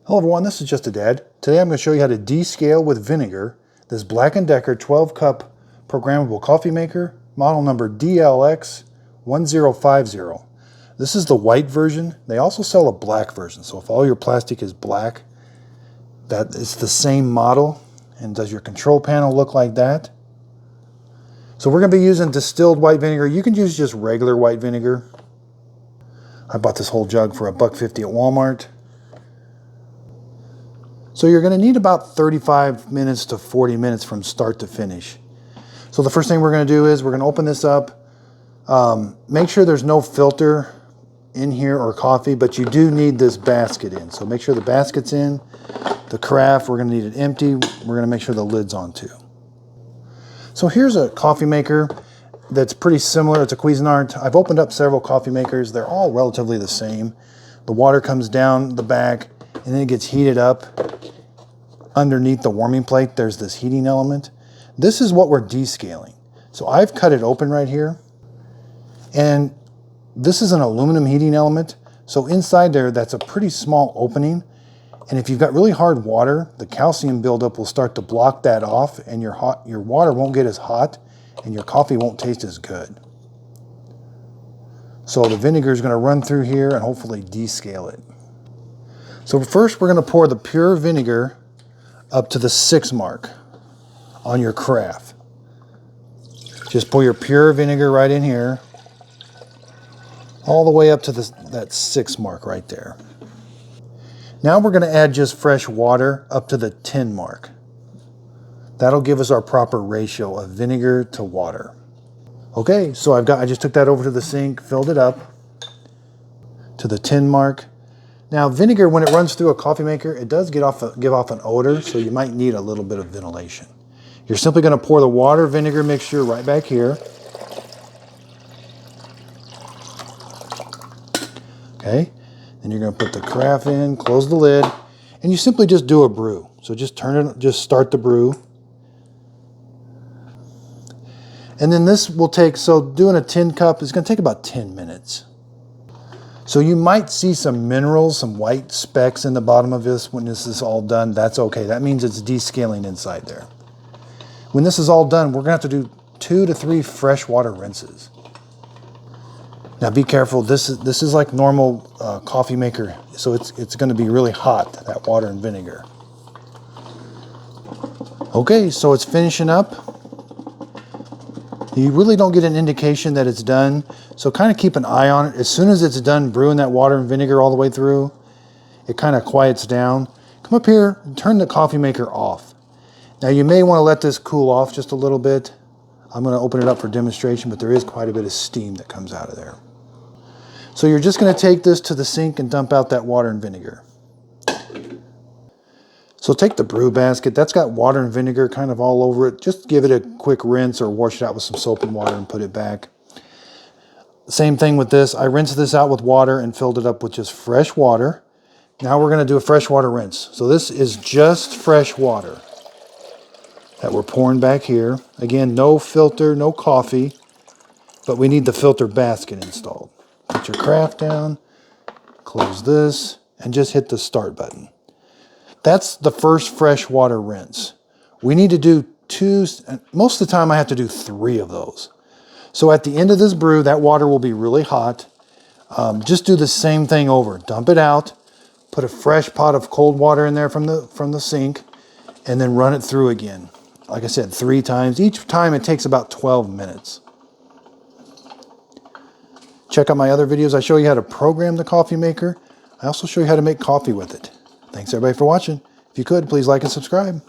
Hello everyone, this is Just a Dad. Today I'm going to show you how to descale with vinegar this Black & Decker 12 cup programmable coffee maker, model number DLX1050. This is the white version. They also sell a black version, so if all your plastic is black, that is the same model. And does your control panel look like that? So we're going to be using distilled white vinegar. You can use just regular white vinegar. I bought this whole jug for $1.50 at Walmart. So you're going to need about 35 minutes to 40 minutes from start to finish. So the first thing we're going to do is we're going to open this up. Make sure there's no filter in here or coffee, but you do need this basket in. So make sure the basket's in. The carafe, we're going to need it empty. We're going to make sure the lid's on too. So here's a coffee maker that's pretty similar. It's a Cuisinart. I've opened up several coffee makers. They're all relatively the same. The water comes down the back and then it gets heated up. Underneath the warming plate, there's this heating element. This is what we're descaling. So I've cut it open right here. And this is an aluminum heating element. So inside there, that's a pretty small opening. And if you've got really hard water, the calcium buildup will start to block that off and your water won't get as hot and your coffee won't taste as good. So the vinegar is going to run through here and hopefully descale it. So first we're going to pour the pure vinegar up to the 6 mark on your carafe. Just pour your pure vinegar right in here, all the way up to that 6 mark right there. Now we're going to add just fresh water up to the 10 mark. That'll give us our proper ratio of vinegar to water. Okay, so I just took that over to the sink, filled it up to the 10 mark. Now vinegar, when it runs through a coffee maker, it does give off an odor, so you might need a little bit of ventilation. You're simply going to pour the water vinegar mixture right back here. Okay, then you're going to put the carafe in, close the lid, and you simply just do a brew. So just start the brew. And then this will take, so doing a 10 cup is going to take about 10 minutes. So you might see some minerals, some white specks in the bottom of this when this is all done. That's okay. That means it's descaling inside there. When this is all done, we're going to have to do 2 to 3 freshwater rinses. Now be careful. This is like normal coffee maker, so it's going to be really hot, that water and vinegar. Okay, so it's finishing up. You really don't get an indication that it's done, so kind of keep an eye on it. As soon as it's done brewing that water and vinegar all the way through, it kind of quiets down. Come up here and turn the coffee maker off. Now you may want to let this cool off just a little bit. I'm going to open it up for demonstration, but there is quite a bit of steam that comes out of there. So you're just going to take this to the sink and dump out that water and vinegar. So take the brew basket, that's got water and vinegar kind of all over it. Just give it a quick rinse or wash it out with some soap and water and put it back. Same thing with this. I rinsed this out with water and filled it up with just fresh water. Now we're going to do a freshwater rinse. So this is just fresh water that we're pouring back here. Again, no filter, no coffee, but we need the filter basket installed. Put your carafe down, close this, and just hit the start button. That's the first freshwater rinse. We need to do 2, most of the time I have to do 3 of those. So at the end of this brew, that water will be really hot. Just do the same thing over. Dump it out, put a fresh pot of cold water in there from the sink, and then run it through again. Like I said, 3 times. Each time it takes about 12 minutes. Check out my other videos. I show you how to program the coffee maker. I also show you how to make coffee with it. Thanks everybody for watching. If you could, please like and subscribe.